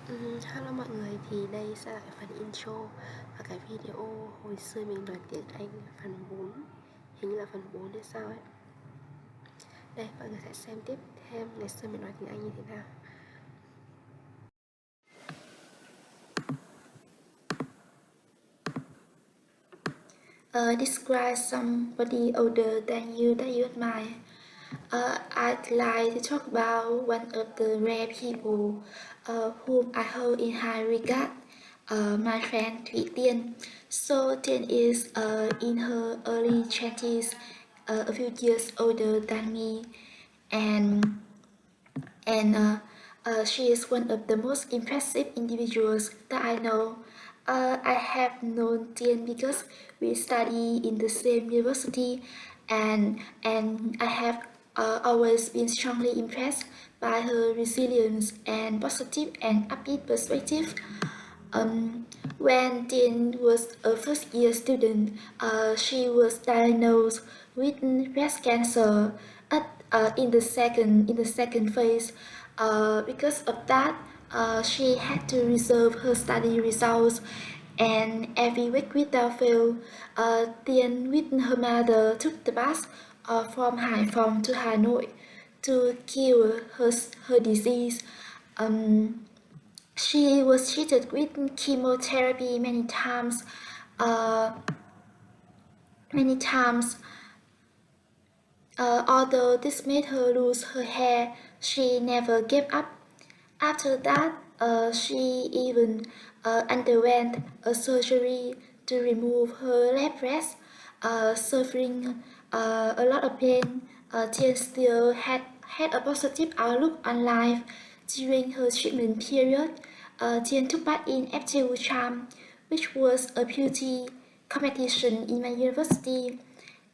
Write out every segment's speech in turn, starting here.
Hello mọi người, thì đây sẽ là phần intro và cái video hồi xưa mình nói tiếng Anh phần 4, hình như là phần 4 hay sao ấy. Đây, mọi người sẽ xem tiếp thêm ngày xưa mình nói tiếng Anh như thế nào. Describe somebody older than you that you admire. I'd like to talk about one of the rare people whom I hold in high regard, my friend Tiên. So Tiên is in her early 20s, a few years older than me, and she is one of the most impressive individuals that I know. I have known Tian because we study in the same university, and I have always been strongly impressed by her resilience and positive and upbeat perspective. When Tian was a first-year student, she was diagnosed with breast cancer in the second phase. Because of that, she had to reserve her study results, and every week without fail, Tian with her mother took the bus from Haiphong to Hanoi to cure her disease. She was treated with chemotherapy many times. Uh, many times. Although this made her lose her hair, she never gave up. After that, she even underwent a surgery to remove her left breast, suffering a lot of pain. Tian still had a positive outlook on life during her treatment period. Tian took part in FTU Charm, which was a beauty competition in my university,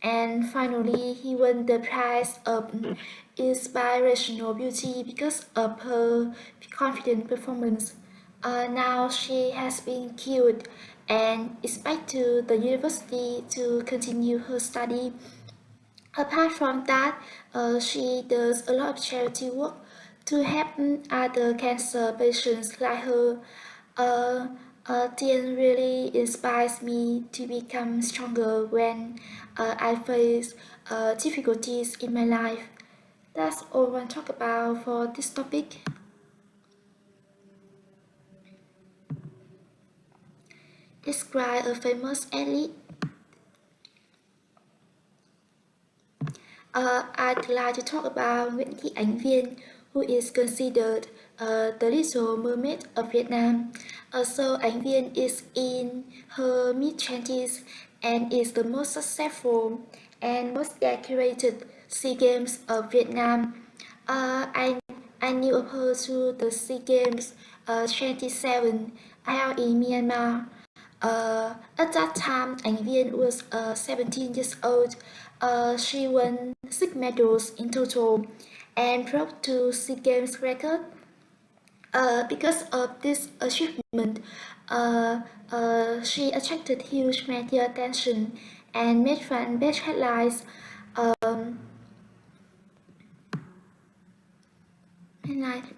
and finally he won the prize of inspirational beauty because of her confident performance. Now she has been cured and is back to the university to continue her study. Apart from that, she does a lot of charity work to help other cancer patients like her. Uh, Tian really inspires me to become stronger when I face difficulties in my life. That's all I want to talk about for this topic. Describe a famous athlete. I'd like to talk about Nguyễn Thị Ánh Viên, who is considered the Little Mermaid of Vietnam. So Ánh Viên is in her mid-20s and is the most successful and most decorated SEA Games of Vietnam. I knew of her through the SEA Games 27 held in Myanmar. At that time, Ánh Viên was 17 years old. She won 6 medals in total and broke two SEA Games record. Because of this achievement, she attracted huge media attention and made fan-based headlines.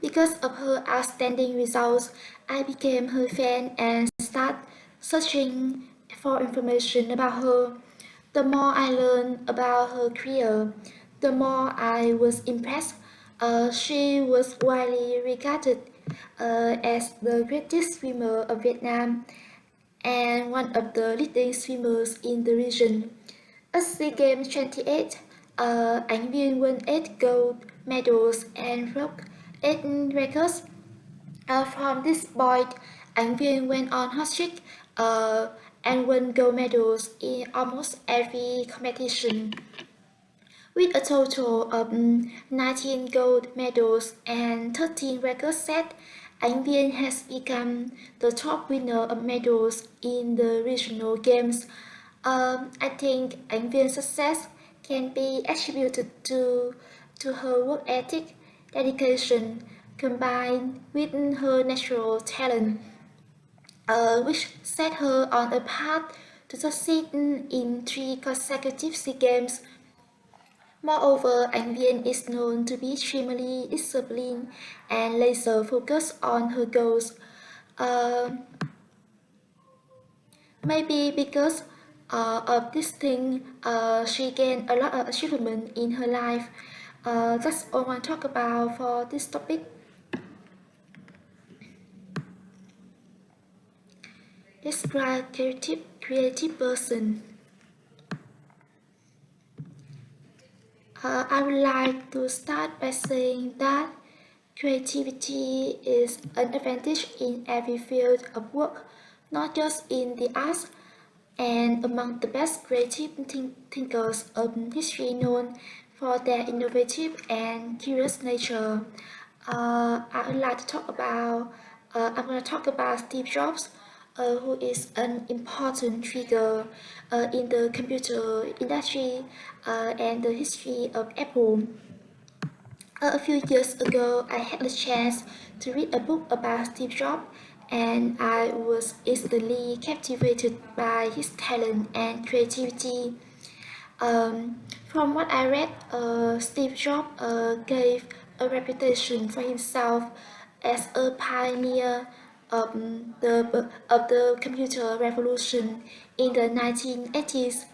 Because of her outstanding results, I became her fan and started searching for information about her. The more I learned about her career, the more I was impressed. She was widely regarded as the greatest swimmer of Vietnam and one of the leading swimmers in the region. At SEA Games 28, Ánh Viên won 8 gold medals and broke 8 records. From this point, Ánh Viên went on hot streak and won gold medals in almost every competition. With a total of 19 gold medals and 13 records set, Ánh Viên has become the top winner of medals in the regional games. I think Ánh Vien's success can be attributed to her work ethic, dedication, combined with her natural talent, which set her on a path to succeed in 3 consecutive SEA Games. Moreover, Anh Viên is known to be extremely disciplined and laser focused on her goals. Maybe because of this thing, she gained a lot of achievement in her life. That's all I want to talk about for this topic. Describe creative person. I would like to start by saying that creativity is an advantage in every field of work, not just in the arts. And among the best creative thinkers of history known for their innovative and curious nature. I would like to talk about, I'm going to talk about Steve Jobs, who is an important figure in the computer industry and the history of Apple. A few years ago, I had the chance to read a book about Steve Jobs, and I was instantly captivated by his talent and creativity. From what I read, Steve Jobs gave a reputation for himself as a pioneer of the computer revolution in the 1980s.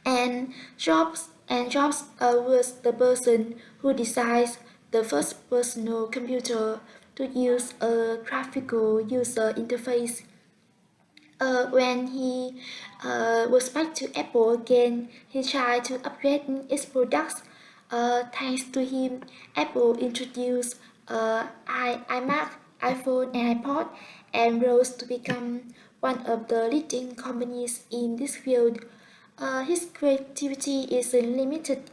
And Jobs was the person who designed the first personal computer to use a graphical user interface. When he was back to Apple again, he tried to upgrade its products. Thanks to him, Apple introduced iMac, iPhone, and iPod, and rose to become one of the leading companies in this field. His creativity isn't limited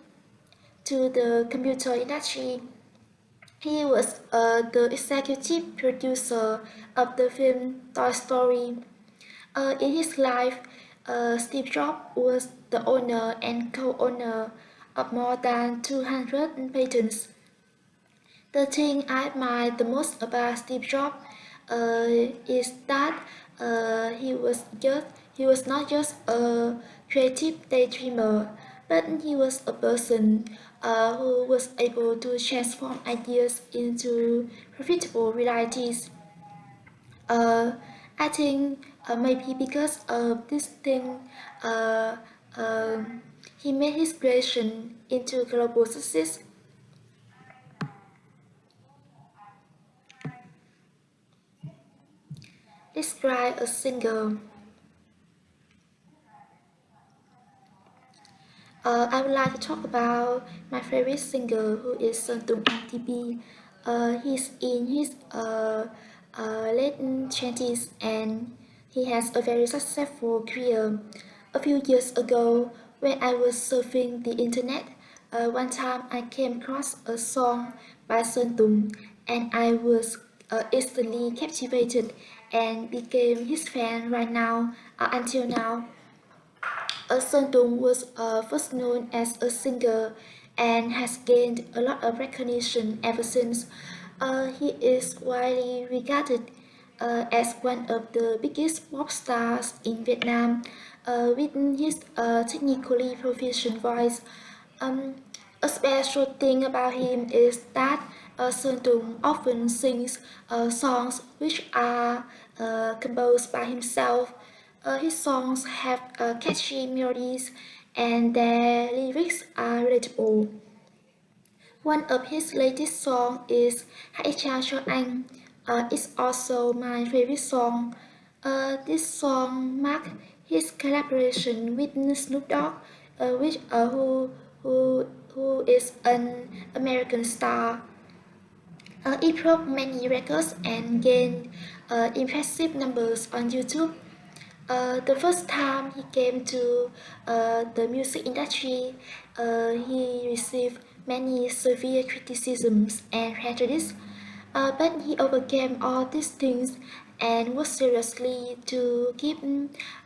to the computer industry. He was the executive producer of the film Toy Story. In his life, Steve Jobs was the owner and co-owner of more than 200 patents. The thing I admire the most about Steve Jobs is that he was not just a creative daydreamer, but he was a person who was able to transform ideas into profitable realities. Uh, I think maybe because of this thing, uh, uh, he made his creation into global success. Describe a singer. I would like to talk about my favorite singer, who is Sơn Tùng MTP. He's in his late 20s and he has a very successful career. A few years ago, when I was surfing the internet, one time I came across a song by Sơn Tùng and I was instantly captivated and became his fan right now, until now. Sơn Tùng was first known as a singer and has gained a lot of recognition ever since. He is widely regarded as one of the biggest pop stars in Vietnam with his technically proficient voice. Um, a special thing about him is that Sơn Tùng often sings songs which are composed by himself. His songs have catchy melodies and their lyrics are relatable. One of his latest songs is Hãy trao cho anh. It's also my favorite song. This song marked his collaboration with Snoop Dogg, who is an American star. It broke many records and gained impressive numbers on YouTube. The first time he came to the music industry, he received many severe criticisms and prejudice, but he overcame all these things and worked seriously to keep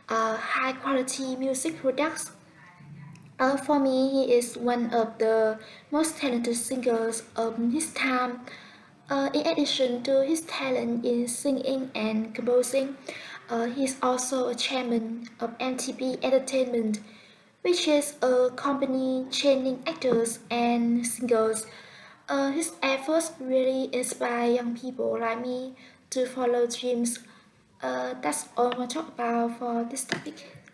high quality music products. For me, he is one of the most talented singers of his time. In addition to his talent in singing and composing, he is also a chairman of MTV Entertainment, which is a company training actors and singers. His efforts really inspire young people like me to follow dreams. That's all I want to talk about for this topic.